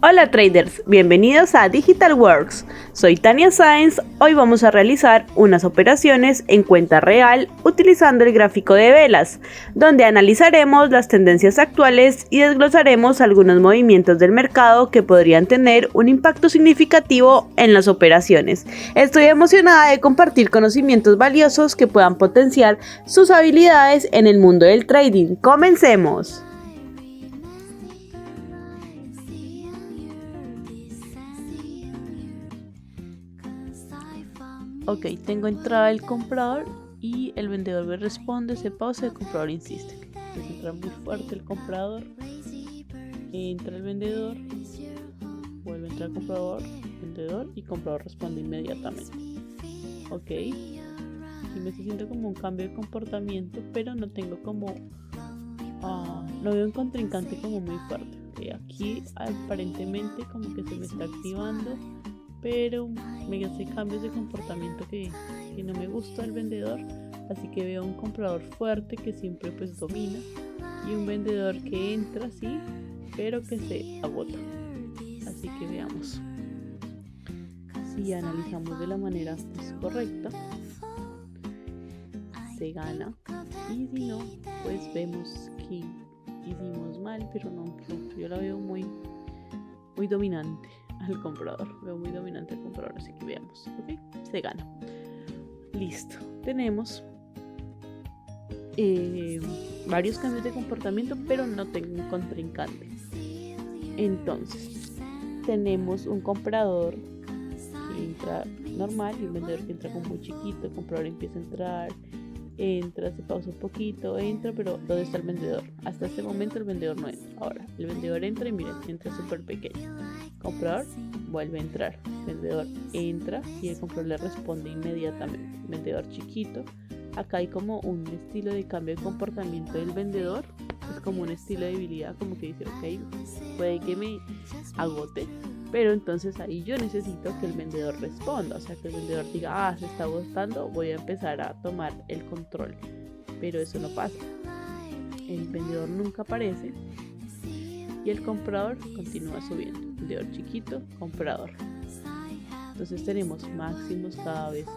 Hola traders, bienvenidos a Digital Works. Soy Tania Sáenz. Hoy vamos a realizar unas operaciones en cuenta real utilizando el gráfico de velas, donde analizaremos las tendencias actuales y desglosaremos algunos movimientos del mercado que podrían tener un impacto significativo en las operaciones. Estoy emocionada de compartir conocimientos valiosos que puedan potenciar sus habilidades en el mundo del trading. ¡Comencemos! Ok, tengo entrada el comprador y el vendedor me responde, se pausa y el comprador insiste. Entonces entra muy fuerte el comprador, entra el vendedor, vuelve a entrar el comprador, vendedor y comprador responde inmediatamente. Ok, y me está haciendo como un cambio de comportamiento, pero no tengo como, no veo un contrincante como muy fuerte. Okay, aquí aparentemente como que se me está activando, pero me hace cambios de comportamiento que no me gusta el vendedor, así que veo un comprador fuerte que siempre pues domina y un vendedor que entra sí, pero que se agota. Así que veamos si analizamos de la manera pues, correcta, se gana, y si no pues vemos que hicimos mal, pero no, yo la veo muy dominante al comprador, veo muy dominante al comprador, así que veamos. Ok, se gana, listo. Tenemos varios cambios de comportamiento, pero no tengo un contrincante. Entonces tenemos un comprador que entra normal y un vendedor que entra como muy chiquito. El comprador empieza a entrar, entra, se pausa un poquito, entra, pero ¿dónde está el vendedor? Hasta este momento el vendedor no entra. Ahora el vendedor entra y miren, entra súper pequeño. Comprador vuelve a entrar, vendedor entra y el comprador le responde inmediatamente. Vendedor chiquito, acá hay como un estilo de cambio de comportamiento del vendedor, es como un estilo de debilidad, como que dice ok, puede que me agote, pero entonces ahí yo necesito que el vendedor responda, o sea que el vendedor diga, se está agotando, voy a empezar a tomar el control, pero eso no pasa, el vendedor nunca aparece y el comprador continúa subiendo, vendedor chiquito, comprador. Entonces tenemos máximos cada vez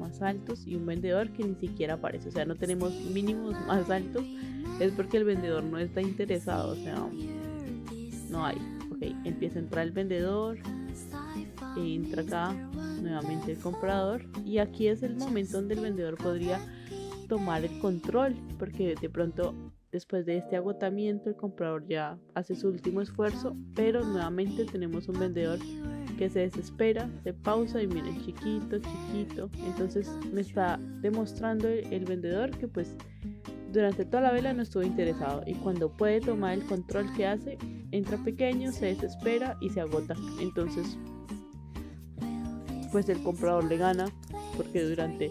más altos y un vendedor que ni siquiera aparece, o sea no tenemos mínimos más altos, es porque el vendedor no está interesado, o sea no hay. Ok, empieza a entrar el vendedor, entra acá nuevamente el comprador y aquí es el momento donde el vendedor podría tomar el control, porque de pronto después de este agotamiento el comprador ya hace su último esfuerzo, pero nuevamente tenemos un vendedor que se desespera, se pausa y miren, chiquito, entonces me está demostrando el vendedor que pues durante toda la vela no estuvo interesado y cuando puede tomar el control que hace, entra pequeño, se desespera y se agota. Entonces pues el comprador le gana porque durante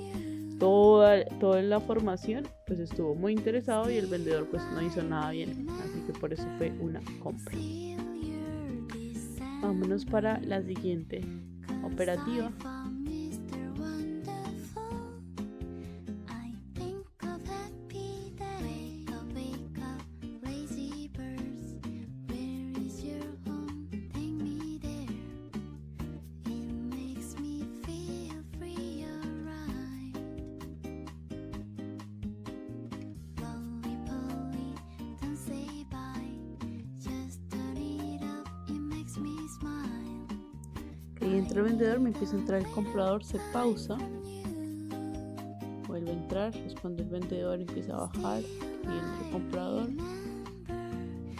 toda la formación pues estuvo muy interesado y el vendedor pues no hizo nada bien, así que por eso fue una compra. Vámonos para la siguiente operativa. Entra el vendedor, me empieza a entrar el comprador, se pausa, vuelve a entrar, responde el vendedor, empieza a bajar y entra el comprador,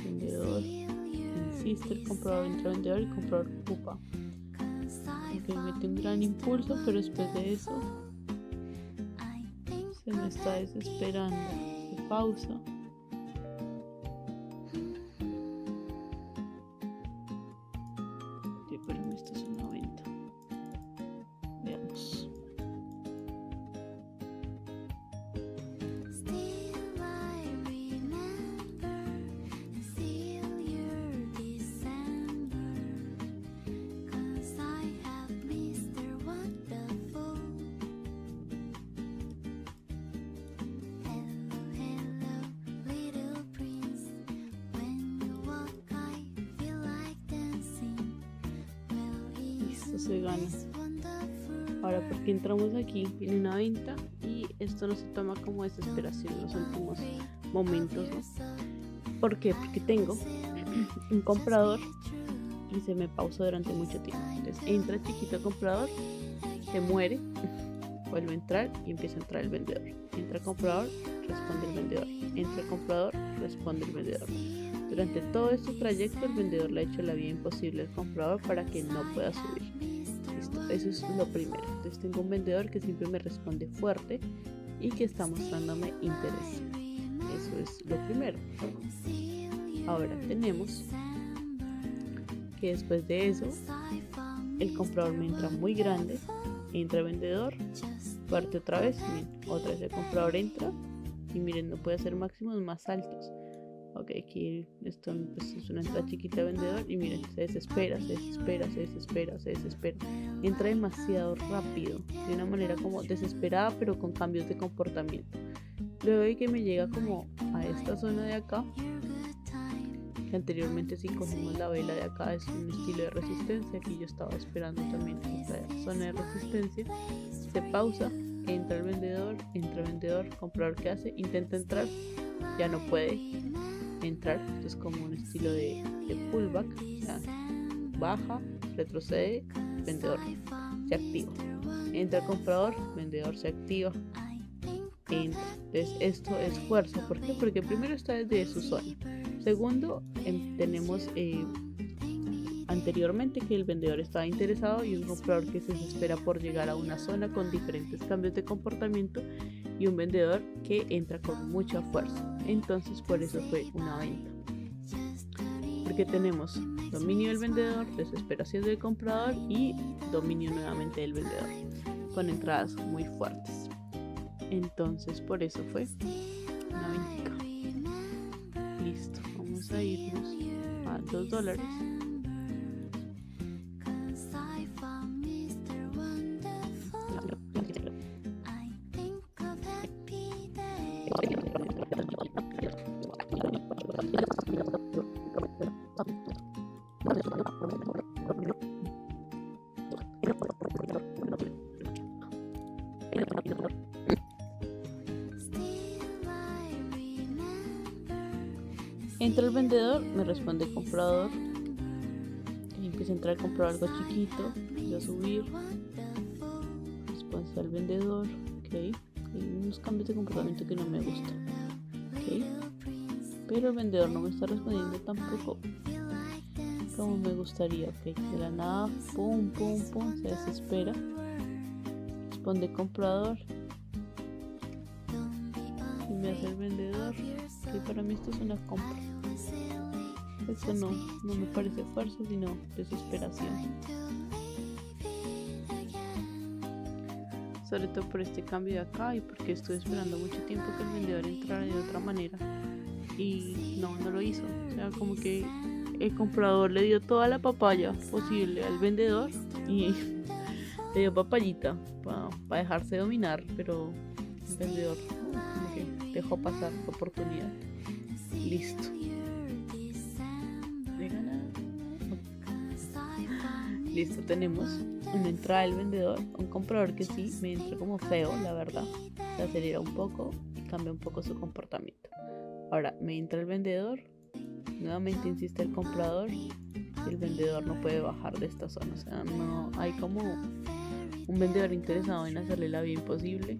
vendedor, insiste el comprador, entra el vendedor y el comprador ocupa. Okay, mete un gran impulso, pero después de eso se me está desesperando, se pausa. Pero esto es una venta. Veamos. se gana. Ahora, porque entramos aquí en una venta y esto no se toma como desesperación en los últimos momentos, ¿no? ¿Por qué? Porque tengo un comprador y se me pausó durante mucho tiempo. Entonces entra el chiquito comprador, se muere, vuelve a entrar y empieza a entrar el vendedor. Entra el comprador, responde el vendedor. Entra el comprador, responde el vendedor. Durante todo este trayecto el vendedor le ha hecho la vida imposible al comprador para que no pueda subir. Listo, eso es lo primero. Entonces tengo un vendedor que siempre me responde fuerte y que está mostrándome interés. Eso es lo primero. Ahora tenemos que después de eso el comprador me entra muy grande, entra el vendedor, parte otra vez, miren, otra vez el comprador entra y miren, no puede hacer máximos más altos. Ok, aquí esto pues, es una entrada chiquita de vendedor y miren, se desespera. Entra demasiado rápido, de una manera como desesperada, pero con cambios de comportamiento. Luego de que me llega como a esta zona de acá, que anteriormente si cogimos la vela de acá es un estilo de resistencia, aquí yo estaba esperando también esta zona de resistencia, se pausa, entra el vendedor, comprador que hace, intenta entrar, ya no puede entrar, esto es como un estilo de pullback, o sea, baja, retrocede, vendedor se activa, entra el comprador, vendedor se activa, entra. Entonces esto es fuerza, ¿por qué? Porque primero está desde su zona, segundo tenemos anteriormente que el vendedor estaba interesado y un comprador que se desespera por llegar a una zona con diferentes cambios de comportamiento y un vendedor que entra con mucha fuerza. Entonces por eso fue una venta, porque tenemos dominio del vendedor, desesperación del comprador y dominio nuevamente del vendedor con entradas muy fuertes. Entonces por eso fue una venta. Listo, vamos a irnos a $2. Entra el vendedor, me responde el comprador, y empieza a entrar el comprador algo chiquito, empieza a subir, respuesta al vendedor, ok, hay unos cambios de comportamiento que no me gustan, ok, pero el vendedor no me está respondiendo tampoco como me gustaría, ok, de la nada, pum, se desespera, responde el comprador y me hace el vendedor, que para mí esto es una compra. Esto no me parece fuerza, sino desesperación. Sobre todo por este cambio de acá y porque estuve esperando mucho tiempo que el vendedor entrara de otra manera y no lo hizo. O sea, como que el comprador le dio toda la papaya posible al vendedor y le dio papayita para dejarse dominar, pero el vendedor como que dejó pasar la oportunidad. Listo. Listo, tenemos una entrada del vendedor, un comprador que sí me entró como feo, la verdad, se acelera un poco y cambia un poco su comportamiento. Ahora me entra el vendedor, nuevamente insiste el comprador y el vendedor no puede bajar de esta zona, o sea, no hay como un vendedor interesado en hacerle la vida imposible.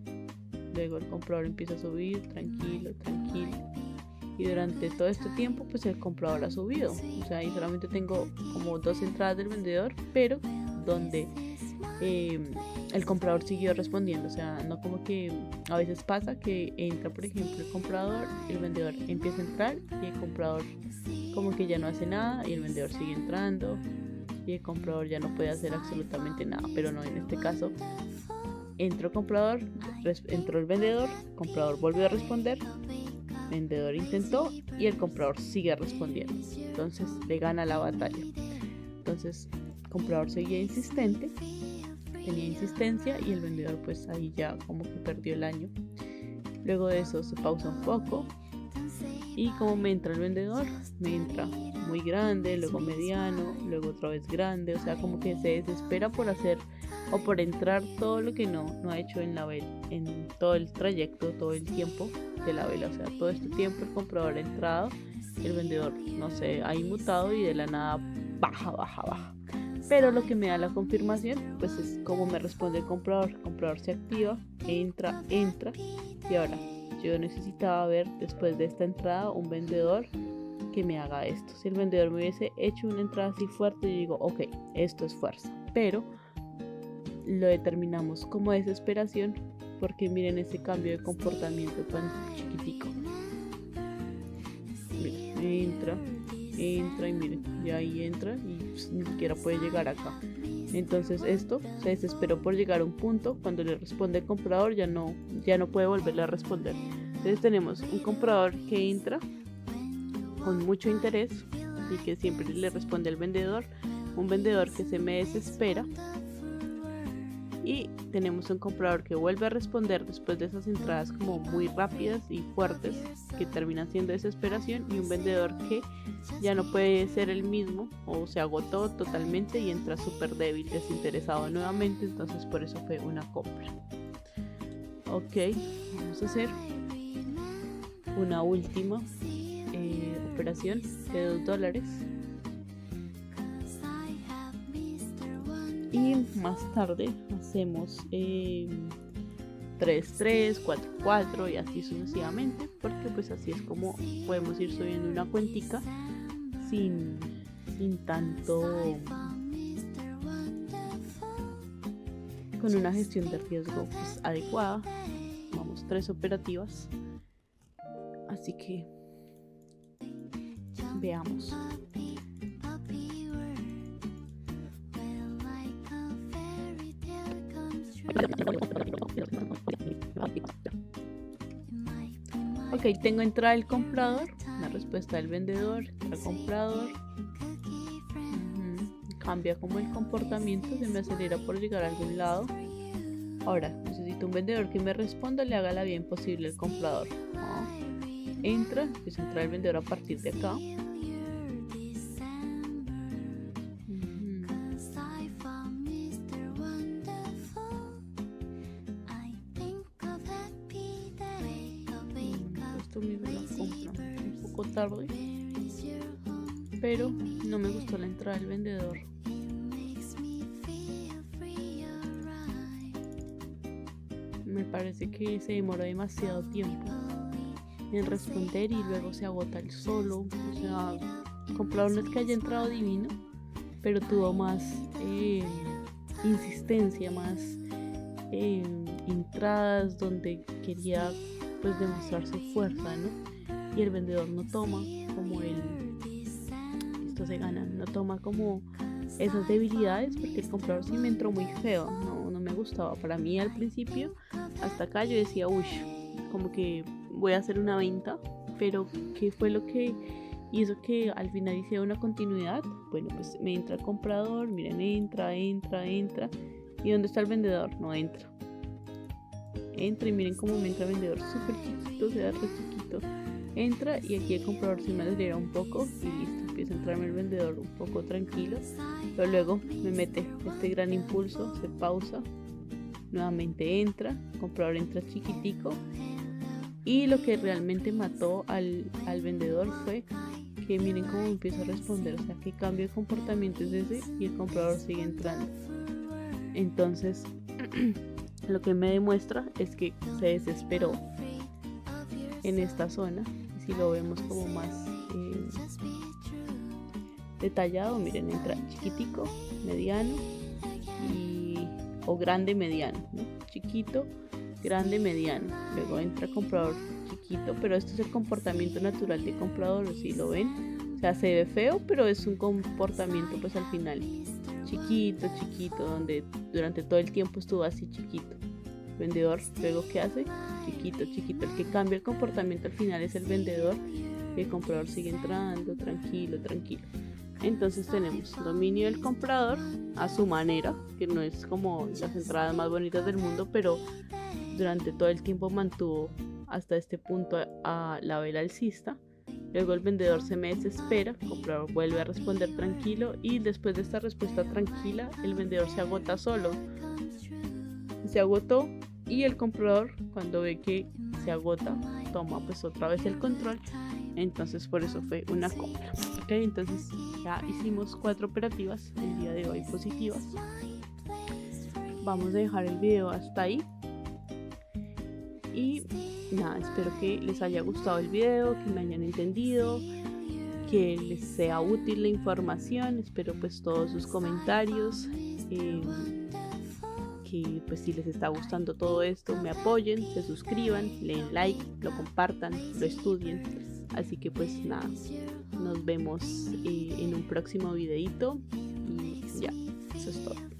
Luego el comprador empieza a subir, tranquilo, y durante todo este tiempo pues el comprador ha subido, o sea, ahí solamente tengo como 2 entradas del vendedor, pero donde el comprador siguió respondiendo, o sea, no como que a veces pasa que entra por ejemplo el comprador, el vendedor empieza a entrar y el comprador como que ya no hace nada y el vendedor sigue entrando y el comprador ya no puede hacer absolutamente nada, pero no, en este caso entró el comprador, entró el vendedor, el comprador volvió a responder, el vendedor intentó y el comprador sigue respondiendo, entonces le gana la batalla. Entonces el comprador seguía insistente, tenía insistencia y el vendedor pues ahí ya como que perdió el año. Luego de eso se pausa un poco y como me entra el vendedor, me entra muy grande, luego mediano, luego otra vez grande, o sea, como que se desespera por hacer o por entrar todo lo que no ha hecho en la vela, en todo el trayecto, todo el tiempo de la vela, o sea, todo este tiempo el comprador ha entrado, el vendedor, no sé, ha inmutado y de la nada baja. Pero lo que me da la confirmación, pues es como me responde el comprador se activa, entra, y ahora yo necesitaba ver después de esta entrada un vendedor que me haga esto. Si el vendedor me hubiese hecho una entrada así fuerte, yo digo, ok, esto es fuerza, pero lo determinamos como desesperación porque miren ese cambio de comportamiento tan chiquitico. Miren, entra y miren, y ahí entra y pues, ni siquiera puede llegar acá. Entonces esto se desesperó por llegar a un punto. Cuando le responde el comprador ya no puede volverle a responder. Entonces tenemos un comprador que entra con mucho interés y que siempre le responde al vendedor, un vendedor que se me desespera, y tenemos un comprador que vuelve a responder después de esas entradas como muy rápidas y fuertes que terminan siendo desesperación, y un vendedor que ya no puede ser el mismo o se agotó totalmente y entra súper débil, desinteresado nuevamente. Entonces por eso fue una compra. Ok, vamos a hacer una última operación de $2 y más tarde hacemos 3-3, 4-4 y así sucesivamente, porque pues así es como podemos ir subiendo una cuentica sin tanto, con una gestión de riesgo pues adecuada. Vamos 3 operativas, así que veamos. Ok, tengo entrada del comprador, la respuesta del vendedor, el comprador. Cambia como el comportamiento, se me acelera por llegar a algún lado. Ahora necesito un vendedor que me responda, le haga la bien posible el comprador. Entra, empieza a entrar el vendedor a partir de acá. Esto mismo lo compro un poco tarde, pero no me gustó la entrada del vendedor. Me parece que se demora demasiado tiempo en responder y luego se agota el solo. O sea, el comprador no es que haya entrado divino, pero tuvo más insistencia, más entradas donde quería pues demostrar su fuerza, ¿no? Y el vendedor no toma como esto se gana, no toma como esas debilidades, porque el comprador sí me entró muy feo, no me gustaba. Para mí al principio, hasta acá yo decía, uy, como que voy a hacer una venta, pero ¿qué fue lo que hizo que al final hiciera una continuidad? Bueno, pues me entra el comprador, miren, entra, ¿y dónde está el vendedor? No entra. Entra y miren cómo me entra el vendedor, súper chiquito, se da re chiquito. Entra y aquí el comprador se me acelera un poco y listo, empieza a entrarme el vendedor un poco tranquilo, pero luego me mete este gran impulso, se pausa, nuevamente entra, el comprador entra chiquitico, y lo que realmente mató al vendedor fue que miren cómo empieza a responder, o sea, qué cambio de comportamiento es ese, y el comprador sigue entrando. Entonces lo que me demuestra es que se desesperó en esta zona. Y si lo vemos como más detallado, miren, entra chiquitico, mediano o grande, mediano, ¿no? Chiquito, grande, mediano. Luego entra comprador chiquito, pero esto es el comportamiento natural de comprador, si lo ven. O sea, se ve feo, pero es un comportamiento pues al final chiquito, donde durante todo el tiempo estuvo así chiquito. Vendedor, luego ¿qué hace? Chiquito. El que cambia el comportamiento al final es el vendedor, y el comprador sigue entrando tranquilo. Entonces tenemos dominio del comprador a su manera, que no es como las entradas más bonitas del mundo, pero durante todo el tiempo mantuvo hasta este punto a la vela alcista. Luego el vendedor se me desespera, el comprador vuelve a responder tranquilo y después de esta respuesta tranquila el vendedor se agota solo. Se agotó y el comprador, cuando ve que se agota, toma pues otra vez el control. Entonces por eso fue una compra. Ok, entonces ya hicimos 4 operativas el día de hoy positivas. Vamos a dejar el video hasta ahí. Y nada, espero que les haya gustado el video, que me hayan entendido, que les sea útil la información. Espero pues todos sus comentarios, que pues si les está gustando todo esto me apoyen, se suscriban, le den like, lo compartan, lo estudien. Así que pues nada, nos vemos en un próximo videito y ya, eso es todo.